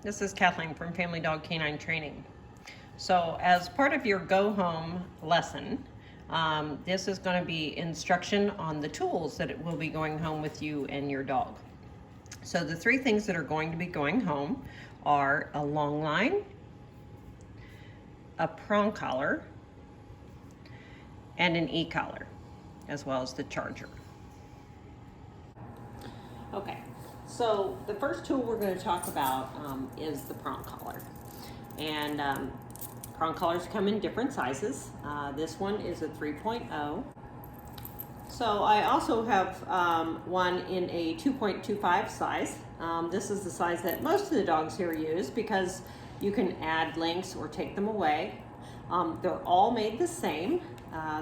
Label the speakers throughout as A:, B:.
A: This is Kathleen from Family Dog Canine Training. So as part of your go home lesson, this is going to be instruction on the tools that it will be going home with you and your dog. So the three things that are going to be going home are a long line, a prong collar, and an e-collar, as well as the charger. Okay, so the first tool we're going to talk about is the prong collar. And prong collars come in different sizes. This one is a 3.0. So I also have one in a 2.25 size. This is the size that most of the dogs here use because you can add links or take them away. They're all made the same.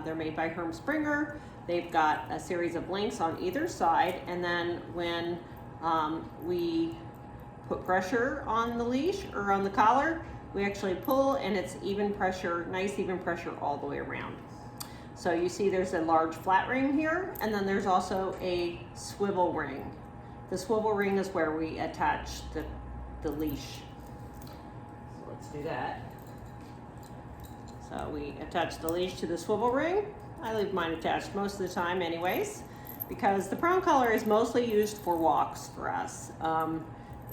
A: They're made by Herm Springer. They've got a series of links on either side, and then when we put pressure on the leash or on the collar, we actually pull and it's even pressure, nice even pressure all the way around. So you see there's a large flat ring here, and then there's also a swivel ring. The swivel ring is where we attach the leash. So let's do that. So we attach the leash to the swivel ring. I leave mine attached most of the time anyways, because the prong collar is mostly used for walks for us.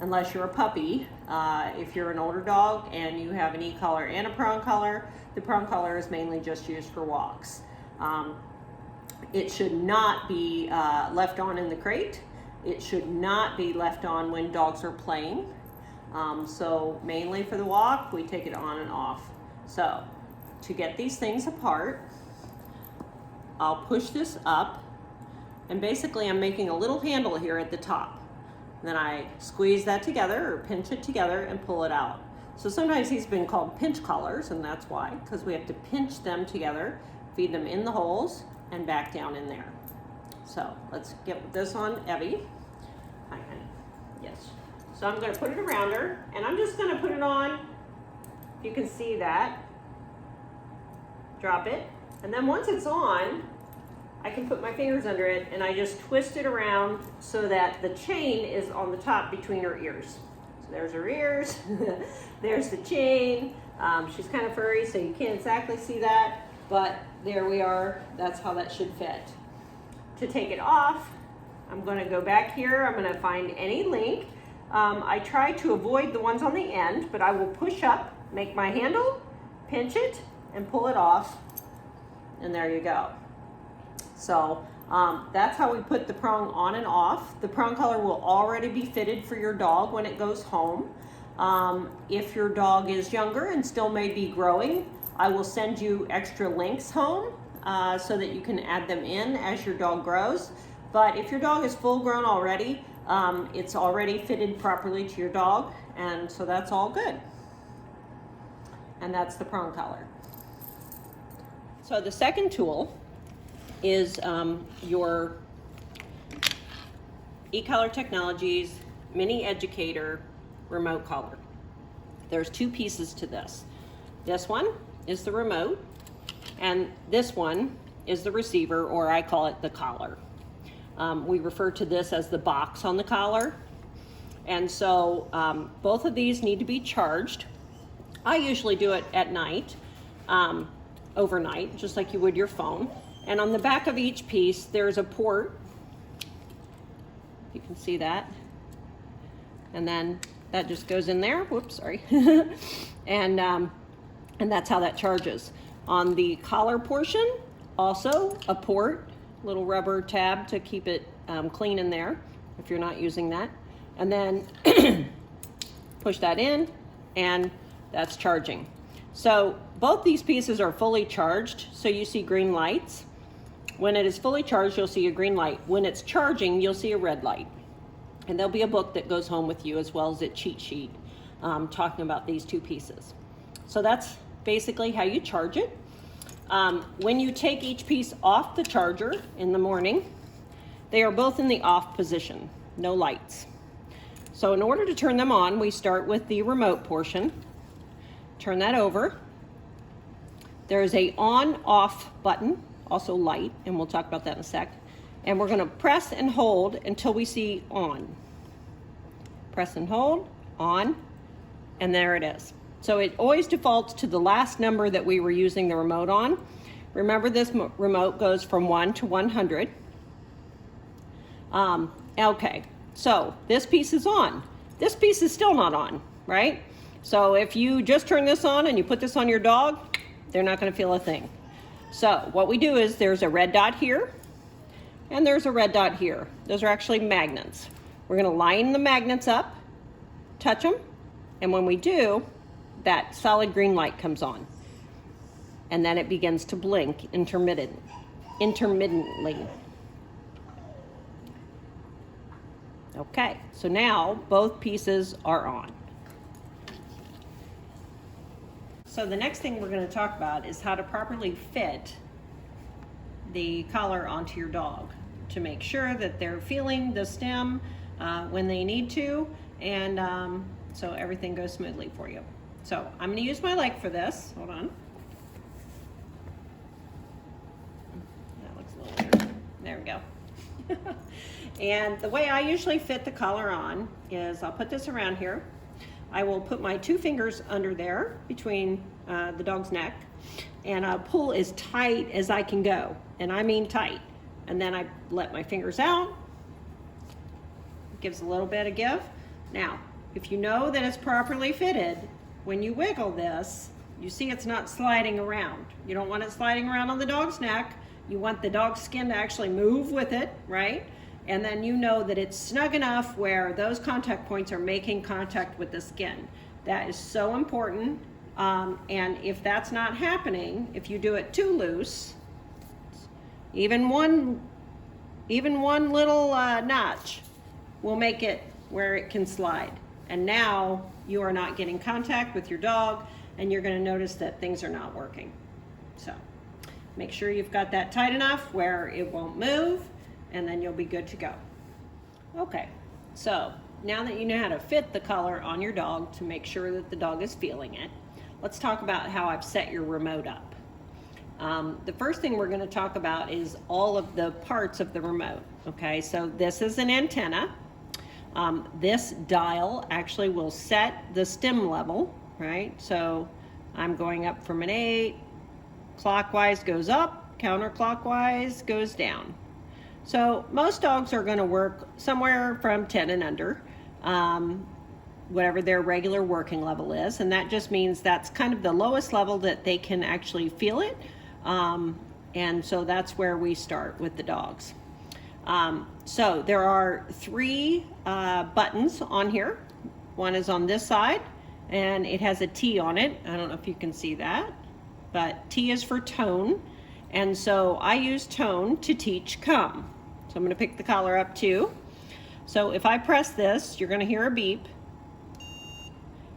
A: Unless you're a puppy. If you're an older dog and you have an e-collar and a prong collar, the prong collar is mainly just used for walks. It should not be left on in the crate. It should not be left on when dogs are playing. So mainly for the walk, we take it on and off. So to get these things apart, I'll push this up, and basically I'm making a little handle here at the top. Then I squeeze that together or pinch it together and pull it out. So sometimes these have been called pinch collars, and that's why, because we have to pinch them together, feed them in the holes and back down in there. So let's get this on Evie. Hi, honey. Yes. So I'm going to put it around her, and I'm just going to put it on. If you can see that, drop it, and then once it's on, I can put my fingers under it and I just twist it around so that the chain is on the top between her ears. So there's her ears, there's the chain. She's kind of furry, so you can't exactly see that, but there we are. That's how that should fit. To take it off, I'm going to go back here. I'm going to find any link. I try to avoid the ones on the end, but I will push up, make my handle, pinch it, and pull it off, and there you go. So that's how we put the prong on and off. The prong collar will already be fitted for your dog when it goes home. If your dog is younger and still may be growing, I will send you extra links home so that you can add them in as your dog grows. But if your dog is full grown already, it's already fitted properly to your dog, and so that's all good. And that's the prong collar. So the second tool is your e-collar Technologies Mini Educator remote collar. There's two pieces to this. This one is the remote, and this one is the receiver, or I call it the collar. We refer to this as the box on the collar. And so both of these need to be charged. I usually do it at night, overnight, just like you would your phone. And on the back of each piece, there's a port. You can see that. And then that just goes in there. Whoops, sorry. and that's how that charges. On the collar portion, also a port, little rubber tab to keep it clean in there if you're not using that. And then push that in, and that's charging. So both these pieces are fully charged, so you see green lights. When it is fully charged, you'll see a green light. When it's charging, you'll see a red light. And there'll be a book that goes home with you, as well as a cheat sheet talking about these two pieces. So that's basically how you charge it. When you take each piece off the charger in the morning, they are both in the off position, no lights. So in order to turn them on, we start with the remote portion. Turn that over. There's a on-off button, also light, and we'll talk about that in a sec. And we're gonna press and hold until we see on. Press and hold, on, and there it is. So it always defaults to the last number that we were using the remote on. Remember, this remote goes from 1 to 100. Okay, so this piece is on. This piece is still not on, right? So if you just turn this on and you put this on your dog, they're not going to feel a thing. So what we do is there's a red dot here and there's a red dot here. Those are actually magnets. We're going to line the magnets up, touch them, and when we do, that solid green light comes on. And then it begins to blink intermittently. Okay, so now both pieces are on. So the next thing we're going to talk about is how to properly fit the collar onto your dog to make sure that they're feeling the stem when they need to, and so everything goes smoothly for you. So I'm going to use my leg for this. Hold on. That looks a little weird. There we go. And the way I usually fit the collar on is I'll put this around here. I will put my 2 fingers under there between the dog's neck, and I'll pull as tight as I can go, and I mean tight. And then I let my fingers out. It gives a little bit of give. Now, if you know that it's properly fitted, when you wiggle this, you see it's not sliding around. You don't want it sliding around on the dog's neck. You want the dog's skin to actually move with it, right? And then you know that it's snug enough where those contact points are making contact with the skin. That is so important. And if that's not happening, if you do it too loose, even one little notch will make it where it can slide. And now you are not getting contact with your dog, and you're going to notice that things are not working. So make sure you've got that tight enough where it won't move, and then you'll be good to go. Okay, so now that you know how to fit the collar on your dog to make sure that the dog is feeling it, let's talk about how I've set your remote up. The first thing we're going to talk about is all of the parts of the remote. Okay, so this is an antenna. This dial actually will set the stem level, right? So I'm going up from an 8, clockwise goes up, counterclockwise goes down. So most dogs are going to work somewhere from 10 and under, whatever their regular working level is, and that just means that's kind of the lowest level that they can actually feel it, and so that's where we start with the dogs. So there are 3 buttons on here. One is on this side, and it has a T on it. I don't know if you can see that, but T is for tone, and so I use tone to teach come. So I'm going to pick the collar up too. So if I press this, you're going to hear a beep,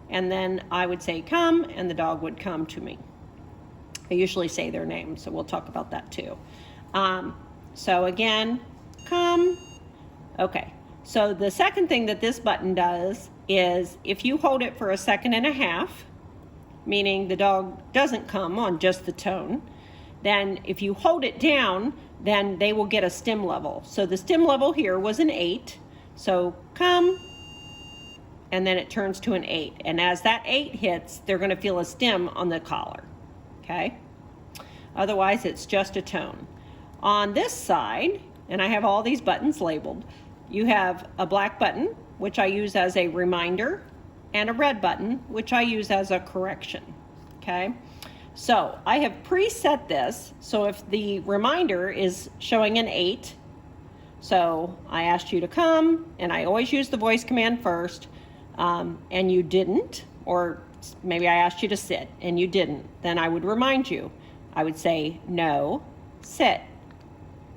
A: and then I would say come, and the dog would come to me. I usually say their name, so we'll talk about that too. So again, come. Okay, so the second thing that this button does is if you hold it for 1.5 seconds, meaning the dog doesn't come on just the tone, then if you hold it down, then they will get a stem level. So the stem level here was an 8, so come, and then it turns to an 8. And as that 8 hits, they're going to feel a stem on the collar, okay? Otherwise, it's just a tone. On this side, and I have all these buttons labeled, you have a black button, which I use as a reminder, and a red button, which I use as a correction, okay? So I have preset this, so if the reminder is showing an 8, so I asked you to come, and I always use the voice command first, and you didn't, or maybe I asked you to sit, and you didn't, then I would remind you. I would say, no, sit.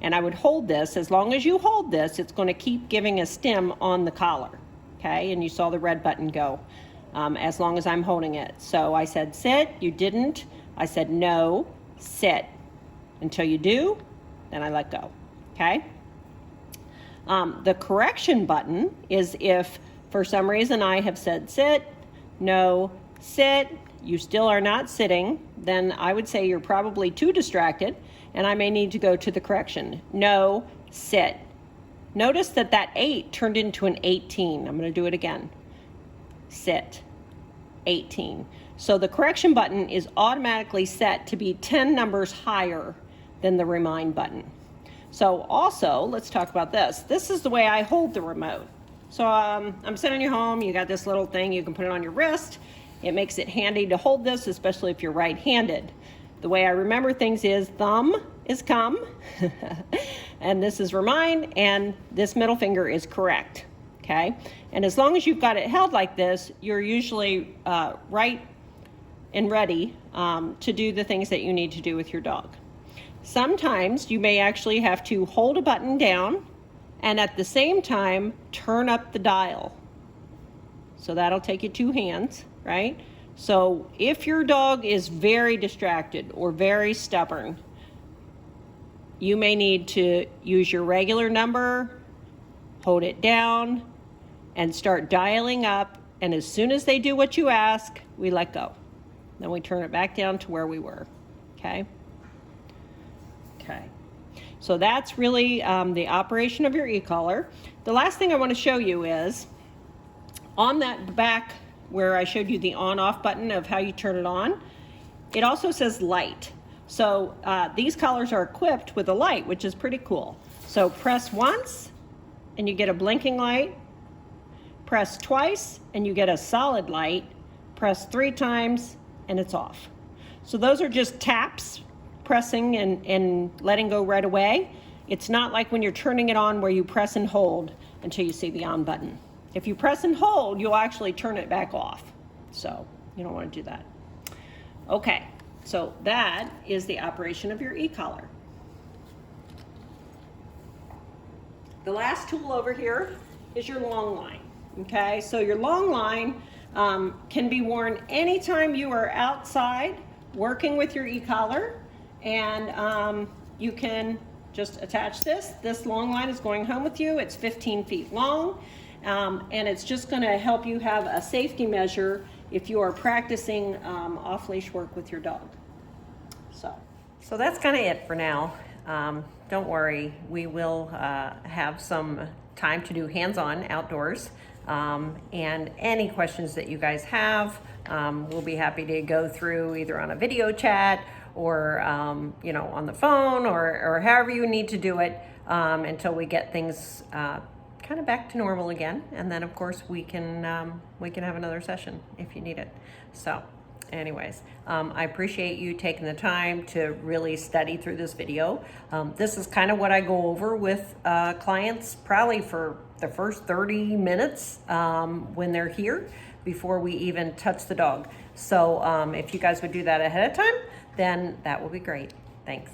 A: And I would hold this. As long as you hold this, it's going to keep giving a stem on the collar, okay? And you saw the red button go as long as I'm holding it. So I said sit, you didn't. I said no, sit. Until you do, then I let go, okay? The correction button is if for some reason I have said sit, no, sit, you still are not sitting, then I would say you're probably too distracted and I may need to go to the correction. No, sit. Notice that that 8 turned into an 18. I'm going to do it again. Sit. 18. So the correction button is automatically set to be 10 numbers higher than the remind button. So also, let's talk about this. This is the way I hold the remote. So I'm sitting in your home, you got this little thing, you can put it on your wrist. It makes it handy to hold this, especially if you're right-handed. The way I remember things is thumb is come, and this is remind, and this middle finger is correct, okay? And as long as you've got it held like this, you're usually right and ready to do the things that you need to do with your dog. Sometimes you may actually have to hold a button down and at the same time turn up the dial. So that'll take you 2 hands, right? So if your dog is very distracted or very stubborn, you may need to use your regular number, hold it down, and start dialing up. And as soon as they do what you ask, we let go. Then we turn it back down to where we were, okay? Okay, so that's really the operation of your e-collar. The last thing I want to show you is on that back where I showed you the on-off button of how you turn it on, it also says light. So these collars are equipped with a light, which is pretty cool. So press once and you get a blinking light. Press twice and you get a solid light. Press 3 times and it's off. So those are just taps, pressing and letting go right away. It's not like when you're turning it on where you press and hold until you see the on button. If you press and hold, you'll actually turn it back off. So you don't want to do that. Okay, so that is the operation of your e-collar. The last tool over here is your long line. Okay, so your long line can be worn anytime you are outside working with your e-collar. And you can just attach this. This long line is going home with you. It's 15 feet long, and it's just going to help you have a safety measure if you are practicing off-leash work with your dog. So that's kind of it for now. Don't worry, we will have some time to do hands-on outdoors. And any questions that you guys have, we'll be happy to go through either on a video chat or you know, on the phone or however you need to do it until we get things kind of back to normal again. And then of course we can have another session if you need it. So anyways, I appreciate you taking the time to really study through this video. This is kind of what I go over with clients probably for the first 30 minutes when they're here before we even touch the dog. So if you guys would do that ahead of time, then that will be great. Thanks.